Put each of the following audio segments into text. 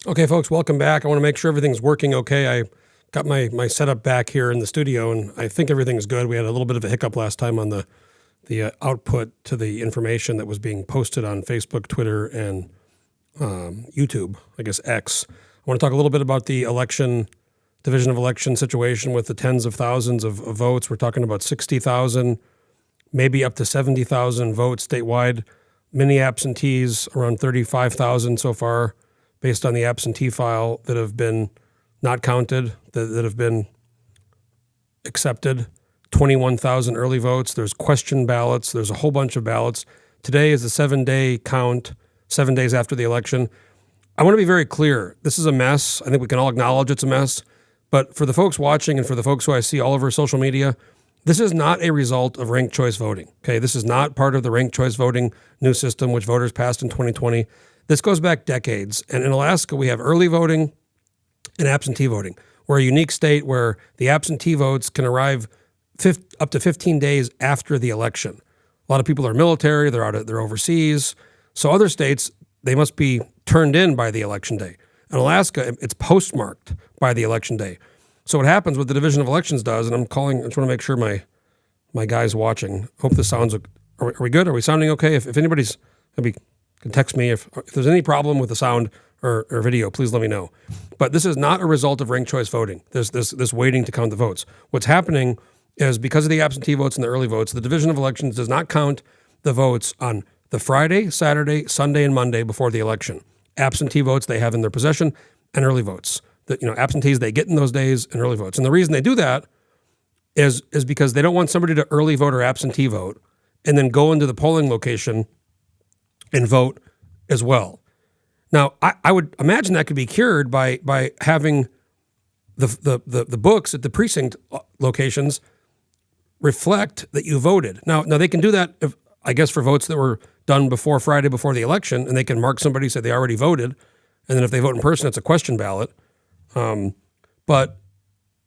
Okay, folks, welcome back. I want to make sure everything's working okay. I got my setup back here in the studio, and I think everything's good. We had a little bit of a hiccup last time on the output to the information that was being posted on Facebook, Twitter, and YouTube, I guess X. I want to talk a little bit about the division of election situation with the tens of thousands of votes. We're talking about 60,000, maybe up to 70,000 votes statewide. Many absentees, around 35,000 so far, based on the absentee file that have been not counted, that have been accepted. 21,000 early votes. There's question ballots. There's a whole bunch of ballots. Today is the 7-day count, 7 days after the election. I want to be very clear. This is a mess. I think we can all acknowledge it's a mess. But for the folks watching and for the folks who I see all over social media, this is not a result of ranked choice voting. Okay, this is not part of the ranked choice voting new system, which voters passed in 2020. This goes back decades. And in Alaska, we have early voting and absentee voting. We're a unique state where the absentee votes can arrive up to 15 days after the election. A lot of people are military, they're overseas. So other states, they must be turned in by the election day. In Alaska, it's postmarked by the election day. So what happens, what the Division of Elections does, and I just want to make sure my guys watching, hope this sounds, are we good? Are we sounding okay? If anybody's, maybe can text me. If there's any problem with the sound or video, please let me know. But this is not a result of ranked choice voting. There's this waiting to count the votes. What's happening is because of the absentee votes and the early votes, the Division of Elections does not count the votes on the Friday, Saturday, Sunday, and Monday before the election. Absentee votes they have in their possession, and early votes. Absentees they get in those days, and early votes. And the reason they do that is because they don't want somebody to early vote or absentee vote and then go into the polling location and vote as well. Now, I would imagine that could be cured by having the books at the precinct locations reflect that you voted. Now they can do that, I guess, for votes that were done before Friday before the election, and they can mark somebody, say they already voted, and then if they vote in person, it's a question ballot. But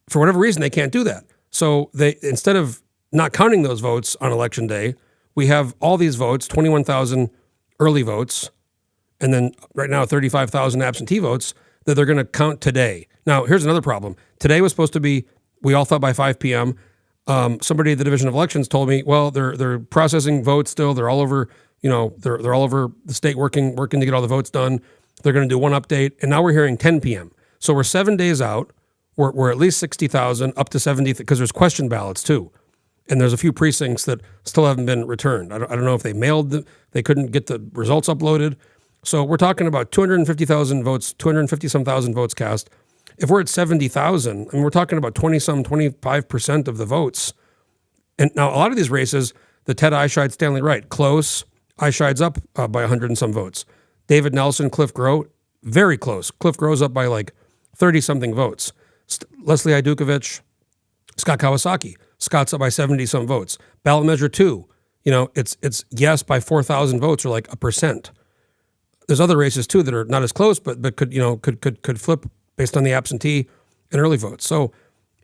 for whatever reason, they can't do that. So they, instead of not counting those votes on election day, we have all these votes, 21,000 early votes, and then right now 35,000 absentee votes that they're going to count today. Now, here's another problem. Today was supposed to be, we all thought by 5 p.m. Somebody at the Division of Elections told me, well, they're processing votes still. They're all over, they're all over the state working to get all the votes done. They're going to do one update, and now we're hearing 10 p.m. So we're 7 days out. We're at least 60,000, up to 70, because there's question ballots too. And there's a few precincts that still haven't been returned. I don't know if they they couldn't get the results uploaded. So we're talking about 250,000 votes, 250-some thousand votes cast. If we're at 70,000, I mean, we're talking about 25% of the votes. And now a lot of these races, the Ted Eichscheid, Stanley Wright, close. Eichscheid's up by 100 and some votes. David Nelson, Cliff Groh, very close. Cliff Groh's up by like 30-something votes. Leslie Idukovich, Scott Kawasaki. Scott's up by 70-some votes. Ballot measure 2, it's yes by 4,000 votes, or like 1%. There's other races too that are not as close, but could flip based on the absentee and early votes. So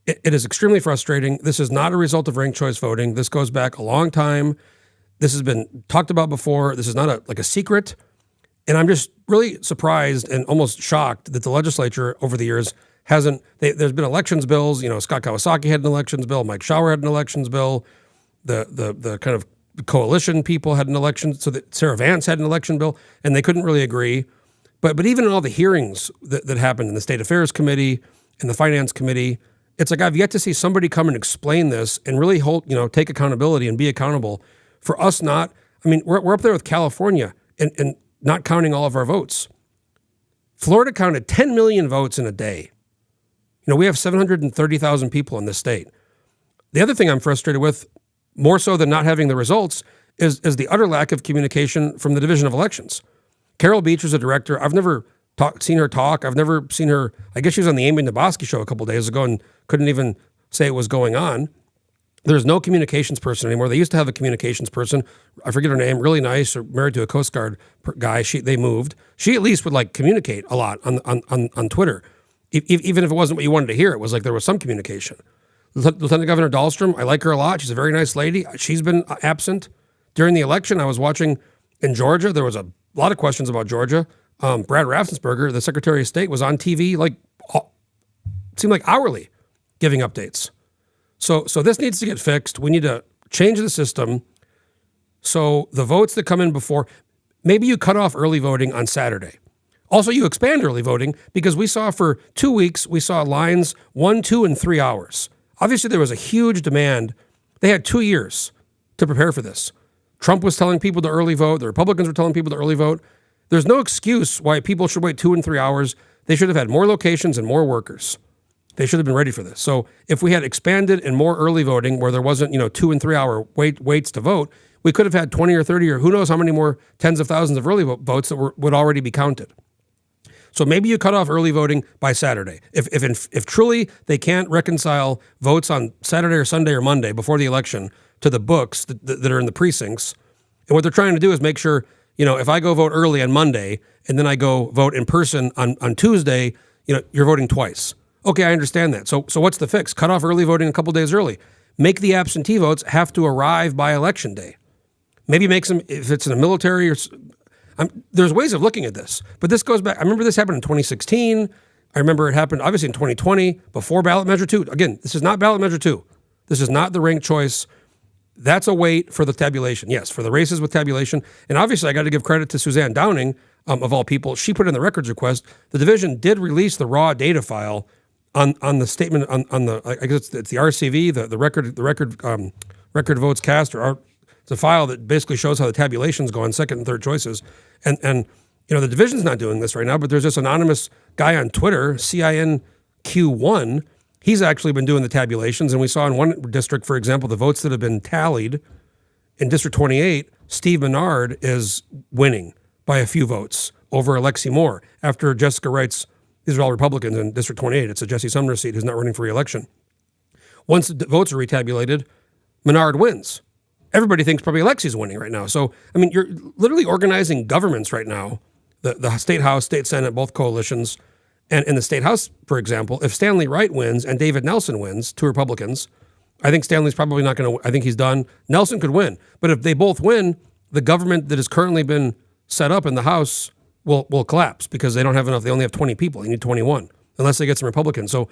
it is extremely frustrating. This is not a result of ranked choice voting. This goes back a long time. This has been talked about before. This is not a secret. And I'm just really surprised and almost shocked that the legislature over the years hasn't. There's been elections bills. Scott Kawasaki had an elections bill. Mike Shower had an elections bill. The kind of coalition people had an election. So that Sarah Vance had an election bill, and they couldn't really agree. But even in all the hearings that happened in the State Affairs Committee and the Finance Committee, it's like I've yet to see somebody come and explain this and really take accountability and be accountable for us not. I mean, we're up there with California and not counting all of our votes. Florida counted 10 million votes in a day. We have 730,000 people in this state. The other thing I'm frustrated with, more so than not having the results, is the utter lack of communication from the Division of Elections. Carol Beach is a director. I've never seen her talk. I've never seen her. I guess she was on the Amy Naboski show a couple days ago and couldn't even say it was going on. There's no communications person anymore. They used to have a communications person. I forget her name. Really nice, or married to a Coast Guard guy. They moved. She at least would communicate a lot on Twitter. Even if it wasn't what you wanted to hear, it was like there was some communication. Lieutenant Governor Dahlstrom, I like her a lot. She's a very nice lady. She's been absent during the election. I was watching in Georgia. There was a lot of questions about Georgia. Brad Raffensperger, the Secretary of State, was on TV seemed like hourly giving updates. So this needs to get fixed. We need to change the system so the votes that come in before, maybe you cut off early voting on Saturday. Also, you expand early voting because we saw for 2 weeks, we saw lines 1, 2, and 3 hours. Obviously, there was a huge demand. They had 2 years to prepare for this. Trump was telling people to early vote. The Republicans were telling people to early vote. There's no excuse why people should wait 2 and 3 hours. They should have had more locations and more workers. They should have been ready for this. So if we had expanded and more early voting where there wasn't, 2 and 3 hour waits to vote, we could have had 20 or 30 or who knows how many more tens of thousands of early votes that would already be counted. So maybe you cut off early voting by Saturday. If truly they can't reconcile votes on Saturday or Sunday or Monday before the election to the books that are in the precincts, and what they're trying to do is make sure, if I go vote early on Monday and then I go vote in person on Tuesday, you're voting twice. Okay, I understand that. So what's the fix? Cut off early voting a couple days early. Make the absentee votes have to arrive by election day. Maybe make some, if it's in the military or there's ways of looking at this, but this goes back. I remember this happened in 2016. I remember it happened obviously in 2020 before ballot measure 2. Again, this is not ballot measure 2. This is not the ranked choice. That's a wait for the tabulation. Yes, for the races with tabulation. And obviously I got to give credit to Suzanne Downing, of all people. She put in the records request. The division did release the raw data file on the statement on the, I guess it's the RCV, the record votes cast, or it's a file that basically shows how the tabulations go on second and third choices. And the division's not doing this right now, but there's this anonymous guy on Twitter, CINQ1. He's actually been doing the tabulations. And we saw in one district, for example, the votes that have been tallied in District 28, Steve Menard is winning by a few votes over Alexi Moore after Jessica Wright's, these are all Republicans in District 28. It's a Jesse Sumner seat who's not running for re-election. Once the votes are retabulated, Menard wins. Everybody thinks probably Alexi's winning right now. So, you're literally organizing governments right now, the State House, State Senate, both coalitions. And in the State House, for example, if Stanley Wright wins and David Nelson wins, 2 Republicans, I think Stanley's probably not going to, I think he's done. Nelson could win. But if they both win, the government that has currently been set up in the House will collapse because they don't have enough. They only have 20 people. They need 21 unless they get some Republicans. So,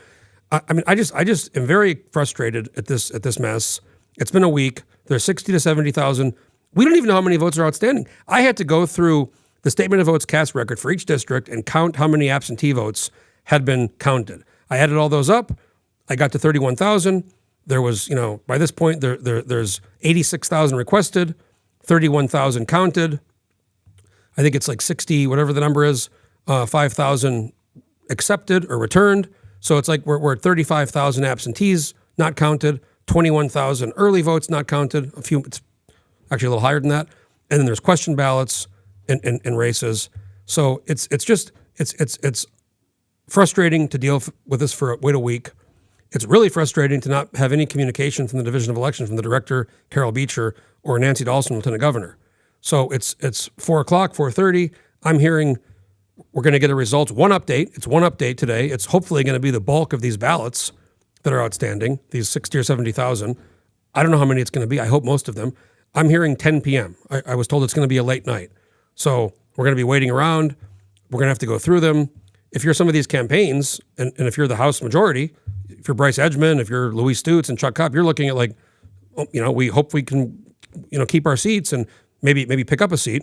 I just am very frustrated at this mess. It's been a week. There's 60 to 70,000. We don't even know how many votes are outstanding. I had to go through the statement of votes cast record for each district and count how many absentee votes had been counted. I added all those up. I got to 31,000. There was, by this point, there's 86,000 requested, 31,000 counted. I think it's like 60, whatever the number is, 5,000 accepted or returned. So it's like we're at 35,000 absentees not counted, 21,000 early votes not counted. A few, it's actually a little higher than that. And then there's question ballots and races. So it's frustrating to deal with this for wait a week. It's really frustrating to not have any communication from the Division of Elections, from the director, Carol Beecher, or Nancy Dawson, Lieutenant Governor. So it's 4 o'clock, 4:30. I'm hearing we're going to get a results. One update. It's one update today. It's hopefully going to be the bulk of these ballots that are outstanding, these 60 or 70,000. I don't know how many it's going to be. I hope most of them. I'm hearing 10 p.m. I was told it's going to be a late night. So we're going to be waiting around. We're going to have to go through them. If you're some of these campaigns, and if you're the House majority, if you're Bryce Edgman, if you're Louis Stutes and Chuck Kopp, you're looking at we hope we can, keep our seats and maybe pick up a seat.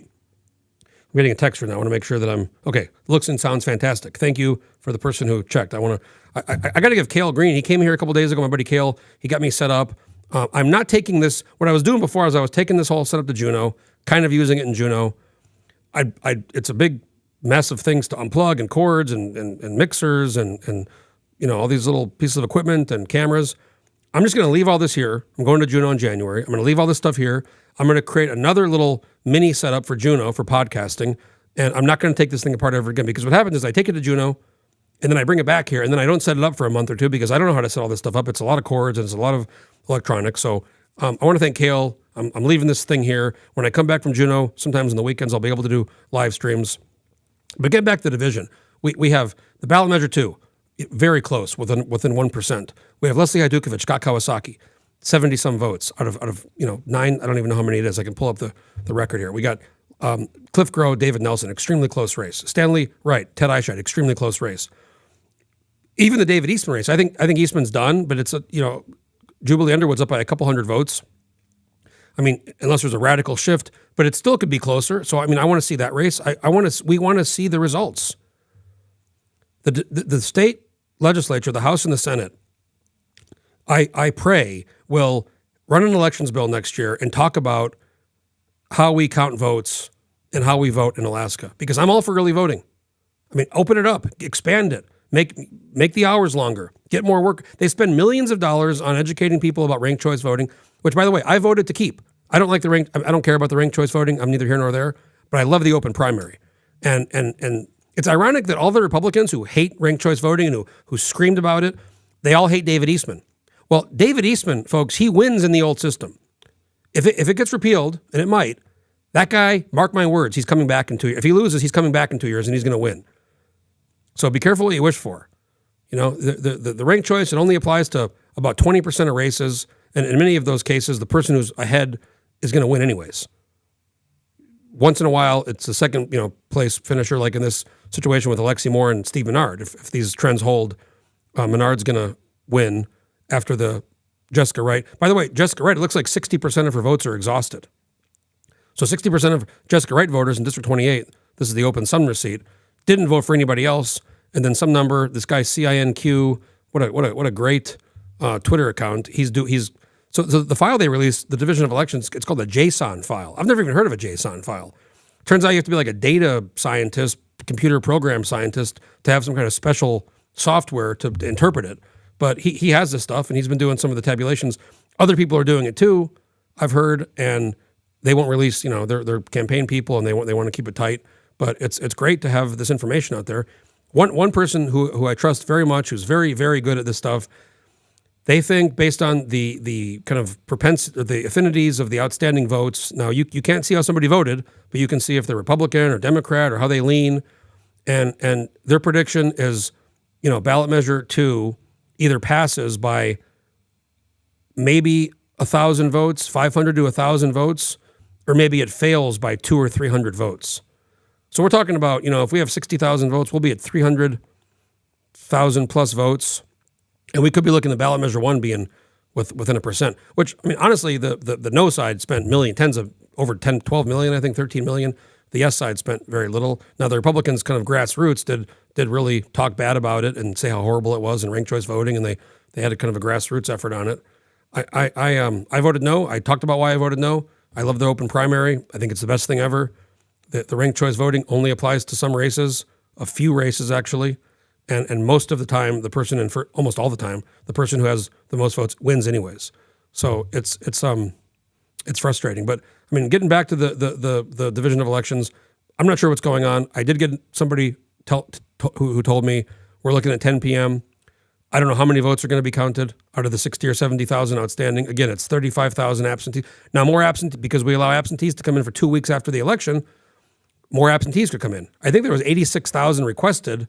I'm getting a text right now. I want to make sure that I'm okay. Looks and sounds fantastic. Thank you for the person who checked. I got to give Cale Green. He came here a couple days ago. My buddy Cale, he got me set up. I'm not taking this. What I was doing before is I was taking this whole setup to Juno, kind of using it in Juno. It's a big mess of things to unplug and cords and mixers and all these little pieces of equipment and cameras. I'm just going to leave all this here. I'm going to Juno in January. I'm going to leave all this stuff here. I'm going to create another little mini setup for Juno for podcasting. And I'm not going to take this thing apart ever again, because what happens is I take it to Juno and then I bring it back here and then I don't set it up for a month or two because I don't know how to set all this stuff up. It's a lot of cords and it's a lot of electronics. So I want to thank Cale. I'm leaving this thing here. When I come back from Juno, sometimes on the weekends, I'll be able to do live streams. But get back to the division. We have the ballot measure 2, very close, within 1%. We have Leslie Hajdukowicz, Scott Kawasaki, 70-some votes out of 9. I don't even know how many it is. I can pull up the record here. We got Cliff Groh, David Nelson, extremely close race. Stanley Wright, Ted Eichheit, extremely close race. Even the David Eastman race, I think Eastman's done, but it's Jubilee Underwood's up by a couple hundred votes. I mean, unless there's a radical shift, but it still could be closer. So I mean, I want to see that race. We want to see the results. The state legislature, the House and the Senate, I pray will run an elections bill next year and talk about how we count votes and how we vote in Alaska. Because I'm all for early voting. I mean, open it up, expand it, make the hours longer, get more work. They spend millions of dollars on educating people about ranked choice voting, which, by the way, I voted to keep. I don't care about the ranked choice voting. I'm neither here nor there, but I love the open primary. And it's ironic that all the Republicans who hate ranked choice voting and who screamed about it, they all hate David Eastman. Well, David Eastman, folks, he wins in the old system. If it gets repealed, and it might, that guy, mark my words, he's coming back in 2 years. If he loses, he's coming back in 2 years and he's going to win. So be careful what you wish for. The ranked choice, it only applies to about 20% of races. And in many of those cases, the person who's ahead is going to win anyways. Once in a while, it's the second, place finisher, like in this situation with Alexi Moore and Steve Menard. If these trends hold, Menard's going to win after the Jessica Wright. By the way, Jessica Wright, it looks like 60% of her votes are exhausted. So 60% of Jessica Wright voters in District 28, this is the open sun receipt, didn't vote for anybody else. And then some number, this guy CINQ, what a great Twitter account. So the file they released, the Division of Elections, it's called a JSON file. I've never even heard of a JSON file. Turns out you have to be like a data scientist, computer program scientist to have some kind of special software to interpret it. But he has this stuff, and he's been doing some of the tabulations. Other people are doing it too, I've heard, and they won't release, they're campaign people, and they want to keep it tight. But it's great to have this information out there. One person who I trust very much, who's very, very good at this stuff, they think based on the kind of the affinities of the outstanding votes. Now, you can't see how somebody voted, but you can see if they're Republican or Democrat or how they lean. And their prediction is, ballot measure 2 either passes by maybe 1,000 votes, 500 to 1,000 votes, or maybe it fails by 200 or 300 votes. So we're talking about, if we have 60,000 votes, we'll be at 300,000 plus votes. And we could be looking at ballot measure 1 being within 1%, which, I mean, honestly, the no side spent over 10, 12 million, I think 13 million. The yes side spent very little. Now, the Republicans kind of grassroots did really talk bad about it and say how horrible it was in ranked choice voting, and they had a kind of a grassroots effort on it. I voted no. I talked about why I voted no. I love the open primary. I think it's the best thing ever. The ranked choice voting only applies to some races, a few races actually, and most of the time, almost all the time, the person who has the most votes wins anyways. So it's frustrating. But I mean, getting back to the Division of Elections, I'm not sure what's going on. I did get somebody who told me we're looking at 10 p.m. I don't know how many votes are going to be counted out of the 60 or 70,000 outstanding. Again, it's 35,000 absentees. Now, more absentee because we allow absentees to come in for 2 weeks after the election. More absentees could come in. I think there was 86,000 requested,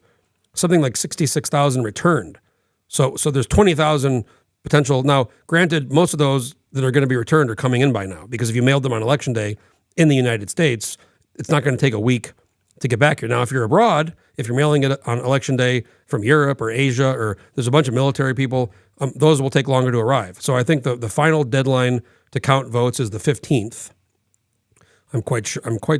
something like 66,000 returned. So there's 20,000 potential. Now, granted, most of those that are going to be returned are coming in by now, because if you mailed them on Election Day in the United States, it's not going to take a week to get back here. Now, if you're abroad, if you're mailing it on Election Day from Europe or Asia, or there's a bunch of military people, those will take longer to arrive. So I think the final deadline to count votes is the 15th. I'm quite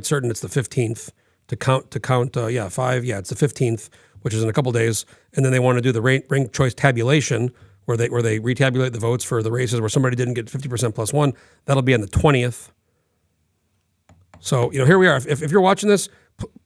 certain it's the 15th to count. It's the 15th, which is in a couple days. And then they want to do the ranked choice tabulation, where they retabulate the votes for the races where somebody didn't get 50% plus one. That'll be on the 20th. So, here we are. If you're watching this,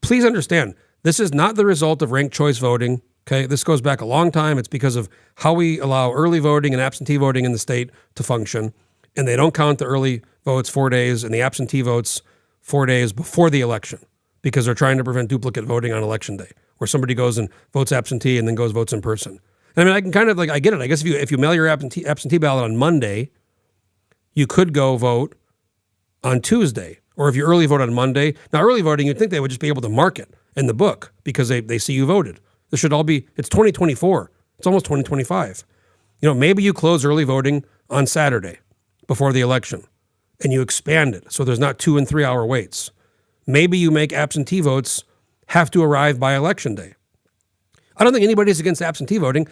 please understand, this is not the result of ranked choice voting. Okay, this goes back a long time. It's because of how we allow early voting and absentee voting in the state to function. And they don't count the early votes 4 days and the absentee votes 4 days before the election, because they're trying to prevent duplicate voting on Election Day, where somebody goes and votes absentee and then votes in person. And I mean, I can kind of I get it. I guess if you mail your absentee ballot on Monday, you could go vote on Tuesday. Or if you early vote on Monday. Now, early voting, you'd think they would just be able to mark it in the book because they see you voted. This should all be, it's 2024. It's almost 2025. Maybe you close early voting on Saturday before the election and you expand it so there's not 2 and 3 hour waits. maybe you make absentee votes have to arrive by election day. I don't think anybody's against absentee voting.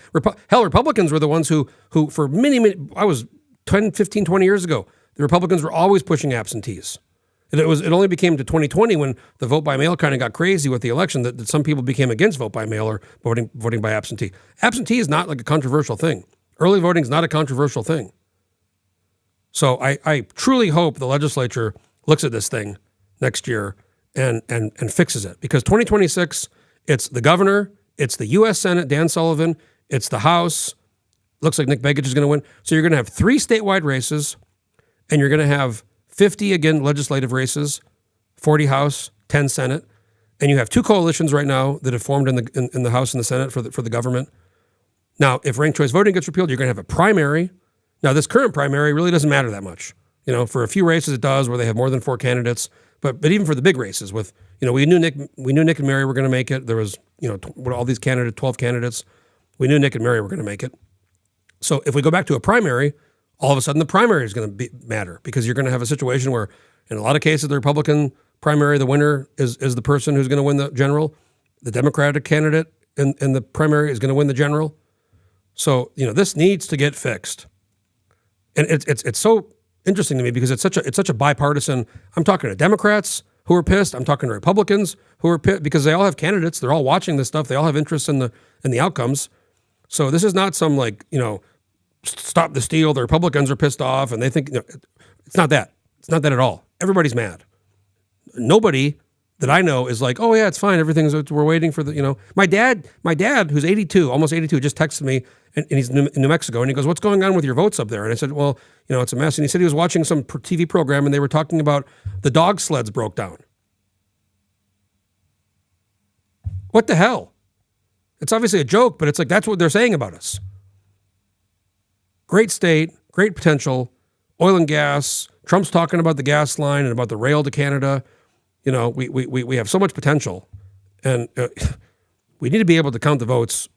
Hell, Republicans were the ones who for many, I was 10, 15, 20 years ago, the Republicans were always pushing absentees. It only became to 2020 when the vote by mail kind of got crazy with the election that some people became against vote by mail or voting by absentee. Absentee is not like a controversial thing. Early voting is not a controversial thing. So I truly hope the legislature looks at this thing next year and fixes it, because 2026, it's the governor, it's the U.S. Senate, Dan Sullivan, it's the House. Looks like Nick Begich is going to win. So you're going to have 3 statewide races, and you're going to have 50, again, legislative races, 40 House, 10 Senate, and you have 2 coalitions right now that have formed in the House and the Senate for the government. Now, if ranked choice voting gets repealed, you're going to have a primary. Now, this current primary really doesn't matter that much. For a few races it does, where they have more than 4 candidates. But even for the big races, with we knew Nick and Mary were going to make it. There was all these candidates, 12 candidates. We knew Nick and Mary were going to make it. So if we go back to a primary, all of a sudden the primary is going to matter, because you're going to have a situation where, in a lot of cases, the Republican primary, the winner is the person who's going to win the general. The Democratic candidate in the primary is going to win the general. So this needs to get fixed, and it's so interesting to me because it's such a bipartisan. I'm talking to Democrats who are pissed. I'm talking to Republicans who are pissed because they all have candidates. They're all watching this stuff. They all have interest in the outcomes. So this is not some stop the steal. The Republicans are pissed off and they think it's not that. It's not that at all. Everybody's mad. Nobody that I know is like, oh yeah, it's fine. We're waiting for the, my dad, who's 82, almost 82, just texted me and he's in New Mexico. And he goes, what's going on with your votes up there? And I said, well, it's a mess. And he said he was watching some TV program and they were talking about the dog sleds broke down. What the hell? It's obviously a joke, but it's like, that's what they're saying about us. Great state, great potential, oil and gas. Trump's talking about the gas line and about the rail to Canada. We have so much potential, and we need to be able to count the votes.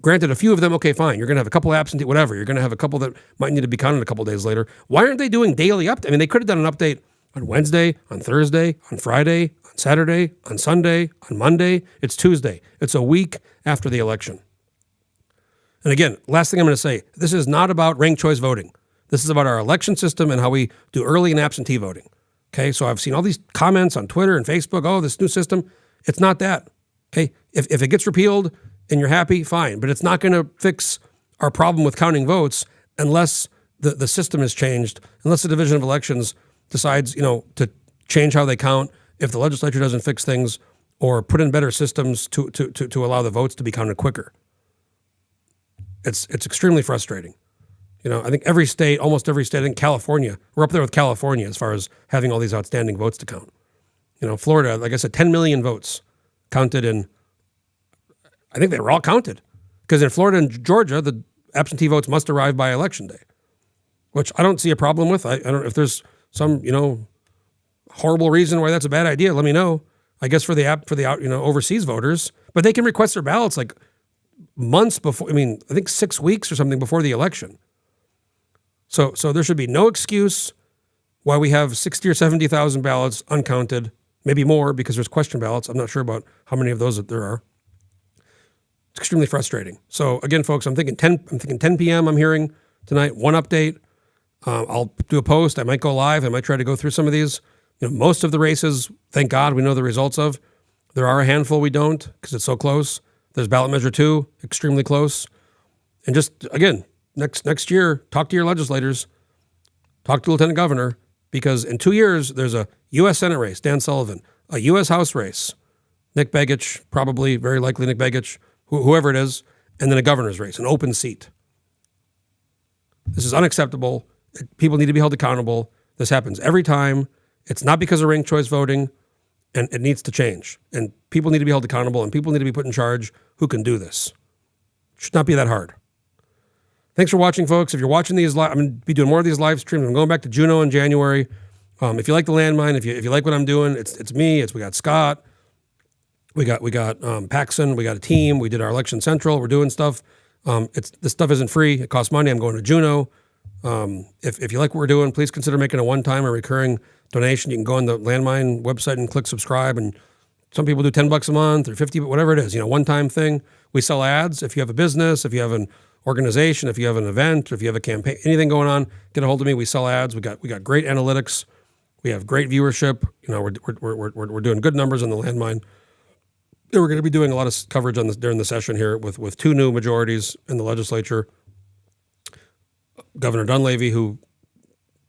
Granted, a few of them, okay, fine. You're going to have a couple absentee, whatever. You're going to have a couple that might need to be counted a couple days later. Why aren't they doing daily updates? I mean, they could have done an update on Wednesday, on Thursday, on Friday, on Saturday, on Sunday, on Monday. It's Tuesday. It's a week after the election. And again, last thing I'm going to say, this is not about ranked choice voting. This is about our election system and how we do early and absentee voting. Okay, so I've seen all these comments on Twitter and Facebook, oh, this new system. It's not that. Okay, if it gets repealed and you're happy, fine. But it's not going to fix our problem with counting votes unless the system is changed, unless the Division of Elections decides, to change how they count, if the legislature doesn't fix things or put in better systems to allow the votes to be counted quicker. It's extremely frustrating. I think every state, almost every state, I think California, we're up there with California as far as having all these outstanding votes to count. Florida, like I said, 10 million votes counted in, I think they were all counted. Because in Florida and Georgia, the absentee votes must arrive by election day, which I don't see a problem with. I don't know if there's some, horrible reason why that's a bad idea. Let me know. I guess for the overseas voters, but they can request their ballots like months before. I think 6 weeks or something before the election. So there should be no excuse why we have 60 or 70,000 ballots uncounted, maybe more because there's question ballots. I'm not sure about how many of those that there are. It's extremely frustrating. So again, folks, I'm thinking 10 p.m. I'm hearing tonight, one update. I'll do a post. I might go live. I might try to go through some of these. Most of the races, thank God, we know the results of. There are a handful we don't because it's so close. There's ballot measure 2, extremely close. And just, again, next year, talk to your legislators, talk to the lieutenant governor, because in 2 years, there's a U.S. Senate race, Dan Sullivan, a U.S. House race, Nick Begich, probably, very likely Nick Begich, whoever it is, and then a governor's race, an open seat. This is unacceptable. People need to be held accountable. This happens every time. It's not because of ranked choice voting, and it needs to change. And people need to be held accountable, and people need to be put in charge who can do this. It should not be that hard. Thanks for watching, folks. If you're watching these live, I'm going to be doing more of these live streams. I'm going back to Juneau in January. If you like the landmine, if you like what I'm doing, it's me. We got Scott. We got Paxson. We got a team. We did our Election Central. We're doing stuff. This stuff isn't free. It costs money. I'm going to Juneau. If you like what we're doing, please consider making a one-time or recurring donation. You can go on the Landmine website and click subscribe, and some people do $10 a month or 50, whatever it is, one-time thing. We sell ads. If you have a business, if you have an organization, if you have an event, or if you have a campaign, anything going on, get a hold of me. We sell ads. We got great analytics. We have great viewership. We're doing good numbers on the Landmine. We're going to be doing a lot of coverage on this during the session here with two new majorities in the legislature. Governor Dunleavy, who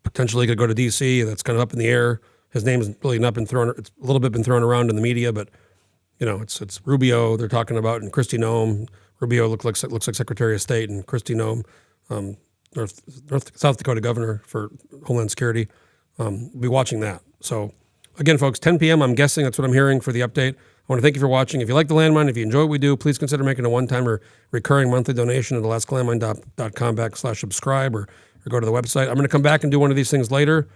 potentially could go to D.C., that's kind of up in the air. His name has really not been thrown. It's a little bit been thrown around in the media, but it's Rubio they're talking about, and Kristi Noem. Rubio looks like Secretary of State, and Kristi Noem, South Dakota governor for Homeland Security. We'll be watching that. So again, folks, 10 p.m. I'm guessing that's what I'm hearing for the update. I want to thank you for watching. If you like the Landmine, if you enjoy what we do, please consider making a one-time or recurring monthly donation at alaskalandmine.com/subscribe or go to the website. I'm going to come back and do one of these things later.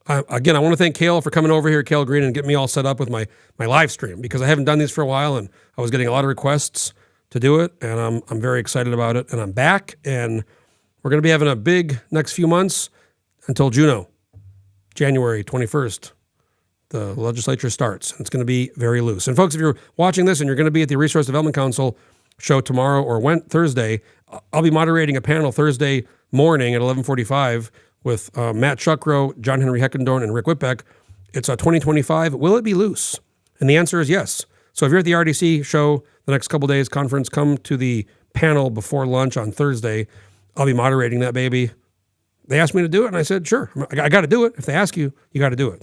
Again, I want to thank Cale for coming over here, Cale Green, and getting me all set up with my live stream, because I haven't done these for a while, and I was getting a lot of requests to do it, and I'm very excited about it. And I'm back, and we're going to be having a big next few months until January 21st. The legislature starts, and it's going to be very loose. And folks, if you're watching this and you're going to be at the Resource Development Council show tomorrow or Thursday, I'll be moderating a panel Thursday morning at 11:45 with Matt Chuckrow, John Henry Heckendorn, and Rick Whitbeck. It's a 2025. Will it be loose? And the answer is yes. So if you're at the RDC show the next couple days conference, come to the panel before lunch on Thursday. I'll be moderating that baby. They asked me to do it, and I said, sure. I got to do it. If they ask you, you got to do it.